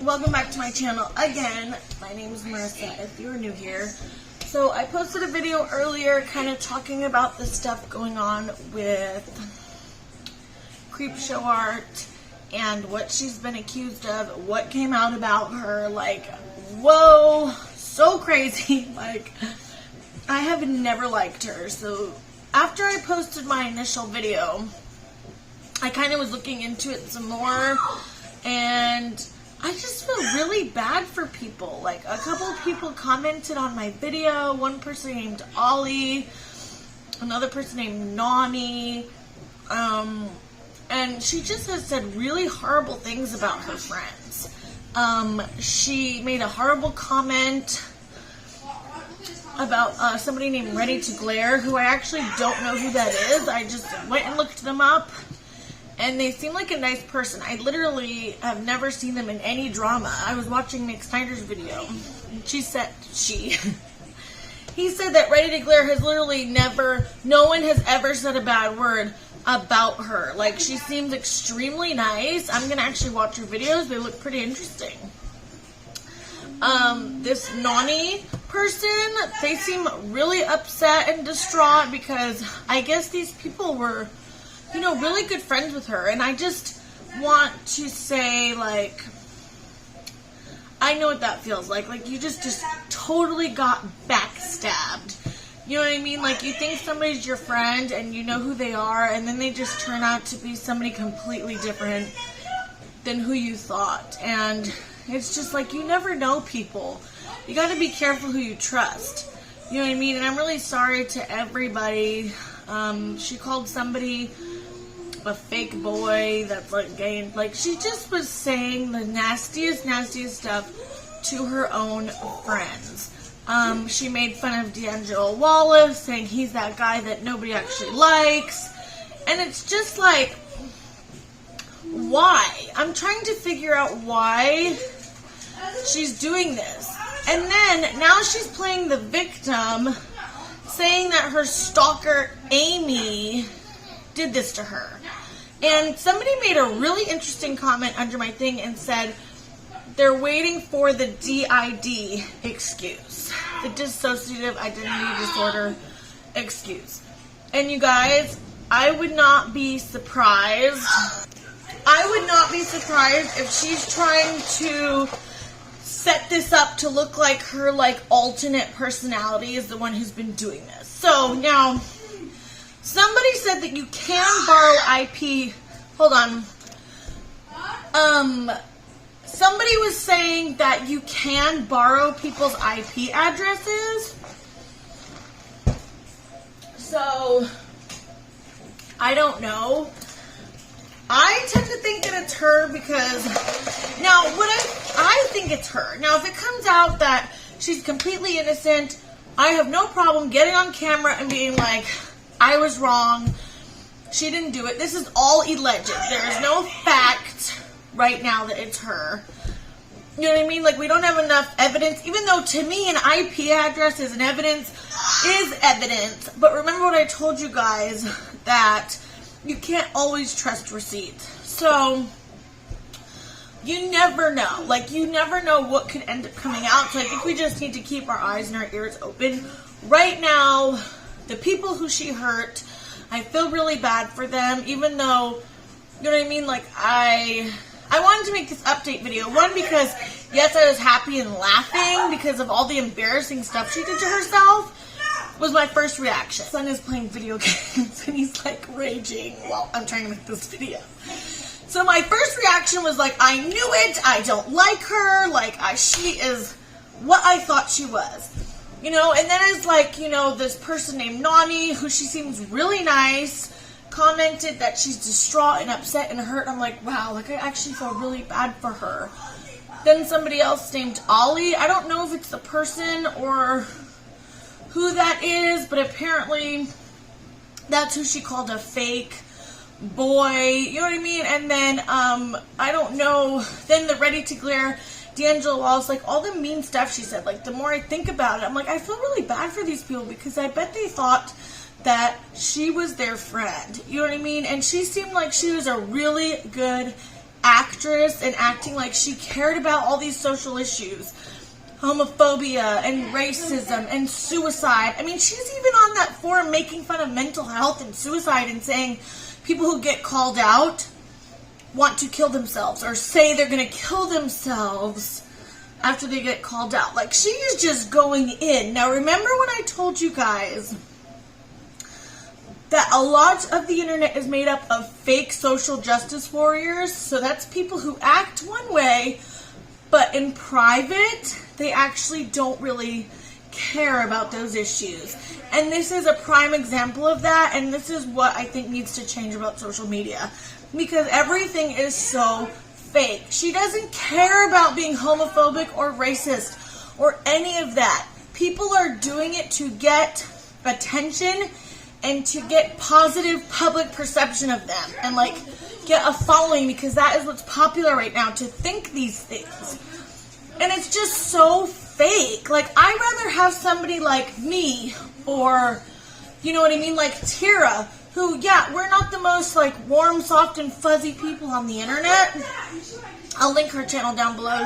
Welcome back to my channel again. My name is Marissa if you're new here. So I posted a video earlier kind of talking about the stuff going on with Creepshow Art and what she's been accused of, what came out about her. Like, whoa, so crazy. Like, I have never liked her. So after I posted my initial video, I kind of was looking into it some more, and I just feel really bad for people. Like, a couple of people commented on my video. One person named Ollie, another person named nawnii, and she just has said really horrible things about her friends. She made a horrible comment about somebody named readytoglare, who I actually don't know who that is. I just went and looked them up, and they seem like a nice person. I literally have never seen them in any drama. I was watching Nick Snyder's video, and he said that readytoglare has literally no one has ever said a bad word about her. Like, she seems extremely nice. I'm gonna actually watch her videos. They look pretty interesting. This nawnii person, they seem really upset and distraught because I guess these people were, you know, really good friends with her. And I just want to say, like, I know what that feels like. Like, you just totally got backstabbed. You know what I mean? Like, you think somebody's your friend and you know who they are, and then they just turn out to be somebody completely different than who you thought. And it's just like, you never know people. You got to be careful who you trust. You know what I mean? And I'm really sorry to everybody. She called somebody a fake boy that's like gay, and like, she just was saying the nastiest stuff to her own friends. She made fun of D'Angelo Wallace, saying he's that guy that nobody actually likes. And it's just like, why? I'm trying to figure out why she's doing this. And then now she's playing the victim, saying that her stalker Amy did this to her. And somebody made a really interesting comment under my thing and said they're waiting for the DID excuse, the dissociative identity disorder excuse. And you guys, I would not be surprised. I would not be surprised if she's trying to set this up to look like her, like, alternate personality is the one who's been doing this. So now, somebody said that you can borrow IP. Hold on. Somebody was saying that you can borrow people's IP addresses. So, I don't know. I tend to think that it's her because, now, what I think it's her. Now, if it comes out that she's completely innocent, I have no problem getting on camera and being like, I was wrong, she didn't do it. This is all alleged. There is no fact right now that it's her. You know what I mean? Like, we don't have enough evidence, even though to me an IP address is evidence. But remember what I told you guys, that you can't always trust receipts. So, you never know. Like, you never know what could end up coming out. So I think we just need to keep our eyes and our ears open. Right now, the people who she hurt, I feel really bad for them, even though, you know what I mean? Like, I wanted to make this update video. One, because, yes, I was happy and laughing because of all the embarrassing stuff she did to herself. Was my first reaction. My son is playing video games and he's like raging while I'm trying to make this video. So my first reaction was like, I knew it, I don't like her, like, she is what I thought she was. You know, and then it's like, you know, this person named nawnii, who she seems really nice, commented that she's distraught and upset and hurt. I'm like, wow, like, I actually feel really bad for her. Then somebody else named Ollie. I don't know if it's the person or who that is, but apparently that's who she called a fake boy, you know what I mean? And then, I don't know, then the readytoglare, D'Angelo Wallace, like, all the mean stuff she said. Like, the more I think about it, I'm like, I feel really bad for these people because I bet they thought that she was their friend, you know what I mean? And she seemed like she was a really good actress and acting like she cared about all these social issues, homophobia and racism and suicide. I mean, she's even on that forum making fun of mental health and suicide and saying people who get called out want to kill themselves or say they're going to kill themselves after they get called out. Like, she is just going in. Now, remember when I told you guys that a lot of the internet is made up of fake social justice warriors? So that's people who act one way, but in private, they actually don't really care about those issues. And this is a prime example of that, and this is what I think needs to change about social media, because everything is so fake. She doesn't care about being homophobic or racist or any of that. People are doing it to get attention and to get positive public perception of them and like get a following, because that is what's popular right now, to think these things. And it's just so fake. Like, I'd rather have somebody like me, or, you know what I mean, like Tyra, who, yeah, we're not the most, like, warm, soft, and fuzzy people on the internet. I'll link her channel down below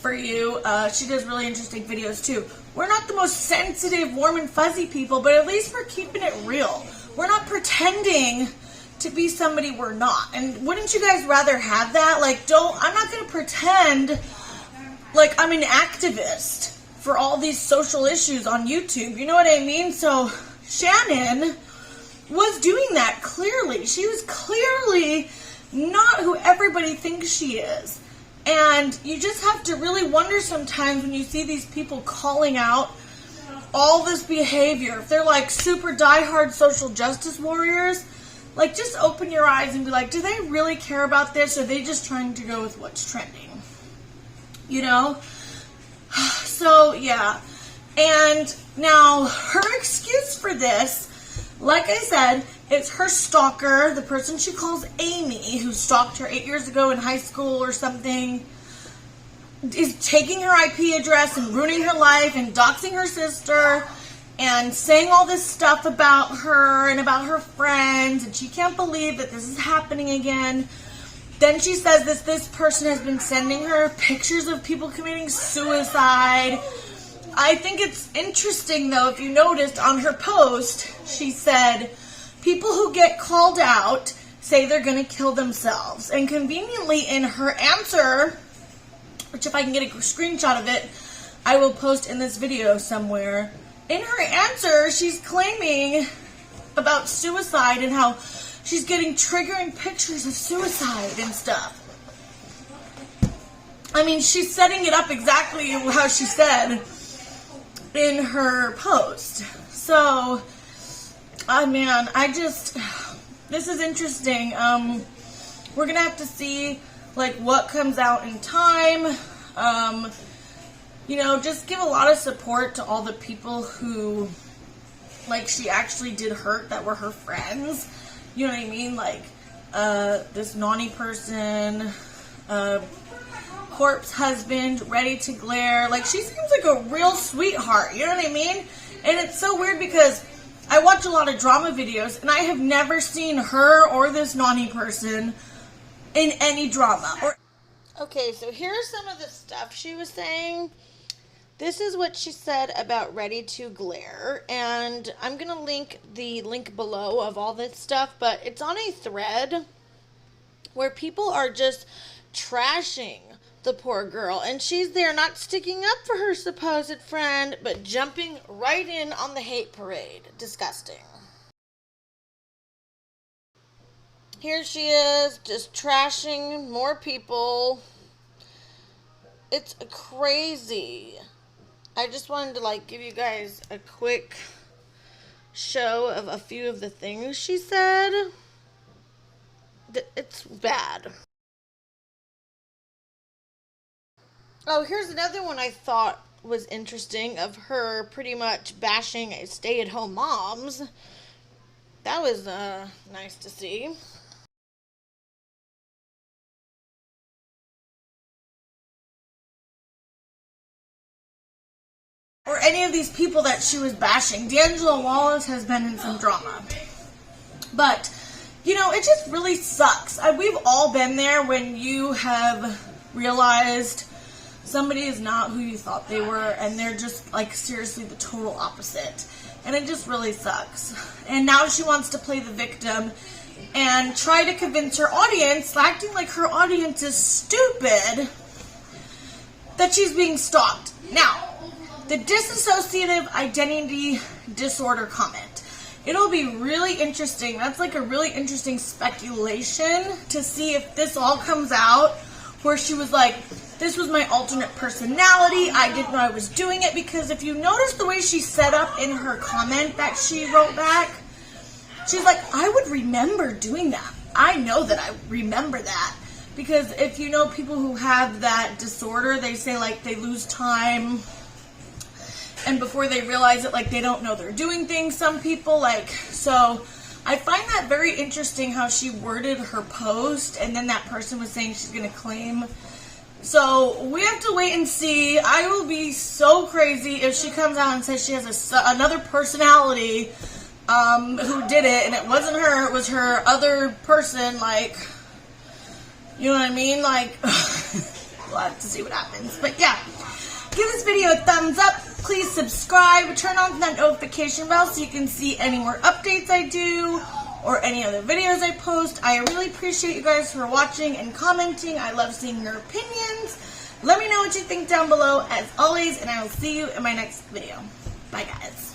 for you. She does really interesting videos, too. We're not the most sensitive, warm, and fuzzy people, but at least we're keeping it real. We're not pretending to be somebody we're not. And wouldn't you guys rather have that? Like, I'm not going to pretend like I'm an activist for all these social issues on YouTube. You know what I mean? So Shannon was doing that clearly. She was clearly not who everybody thinks she is. And you just have to really wonder sometimes when you see these people calling out all this behavior. If they're like super diehard social justice warriors, like, just open your eyes and be like, do they really care about this, or are they just trying to go with what's trending? You know? So, yeah. And now, her excuse for this, like I said, it's her stalker, the person she calls Amy, who stalked her 8 years ago in high school or something, is taking her IP address and ruining her life and doxing her sister and saying all this stuff about her and about her friends, and she can't believe that this is happening again. Then she says this person has been sending her pictures of people committing suicide. I think it's interesting, though, if you noticed on her post, she said, people who get called out say they're going to kill themselves. And conveniently in her answer, which if I can get a screenshot of it, I will post in this video somewhere. In her answer, she's claiming about suicide and how she's getting triggering pictures of suicide and stuff. I mean, she's setting it up exactly how she said in her post. So, man, this is interesting. We're gonna have to see, like, what comes out in time. You know, just give a lot of support to all the people who, like, she actually did hurt that were her friends. You know what I mean? Like, this nawnii person, corpse husband, readytoglare. Like, she seems like a real sweetheart. You know what I mean? And it's so weird because I watch a lot of drama videos, and I have never seen her or this nawnii person in any drama. Okay, so here's some of the stuff she was saying. This is what she said about readytoglare, and I'm going to link the link below of all this stuff, but it's on a thread where people are just trashing the poor girl, and she's there not sticking up for her supposed friend, but jumping right in on the hate parade. Disgusting. Here she is, just trashing more people. It's crazy. I just wanted to, like, give you guys a quick show of a few of the things she said. It's bad. Oh, here's another one I thought was interesting, of her pretty much bashing stay-at-home moms. That was nice to see. Or any of these people that she was bashing. D'Angelo Wallace has been in some drama. But, you know, it just really sucks. We've all been there when you have realized somebody is not who you thought they were, and they're just, like, seriously the total opposite. And it just really sucks. And now she wants to play the victim and try to convince her audience, acting like her audience is stupid, that she's being stalked. Now, the dissociative identity disorder comment. It'll be really interesting. That's like a really interesting speculation to see if this all comes out, where she was like, this was my alternate personality. I didn't know I was doing it. Because if you notice the way she set up in her comment that she wrote back, she's like, I would remember doing that. I know that I remember that. Because if you know people who have that disorder, they say like they lose time, and before they realize it, like, they don't know they're doing things, some people, like, so I find that very interesting how she worded her post, and then that person was saying she's going to claim. So we have to wait and see. I will be so crazy if she comes out and says she has another personality who did it, and it wasn't her, it was her other person, like, you know what I mean? Like, we'll have to see what happens. But yeah, give this video a thumbs up. Please subscribe, turn on that notification bell so you can see any more updates I do or any other videos I post. I really appreciate you guys for watching and commenting. I love seeing your opinions. Let me know what you think down below as always, and I will see you in my next video. Bye guys.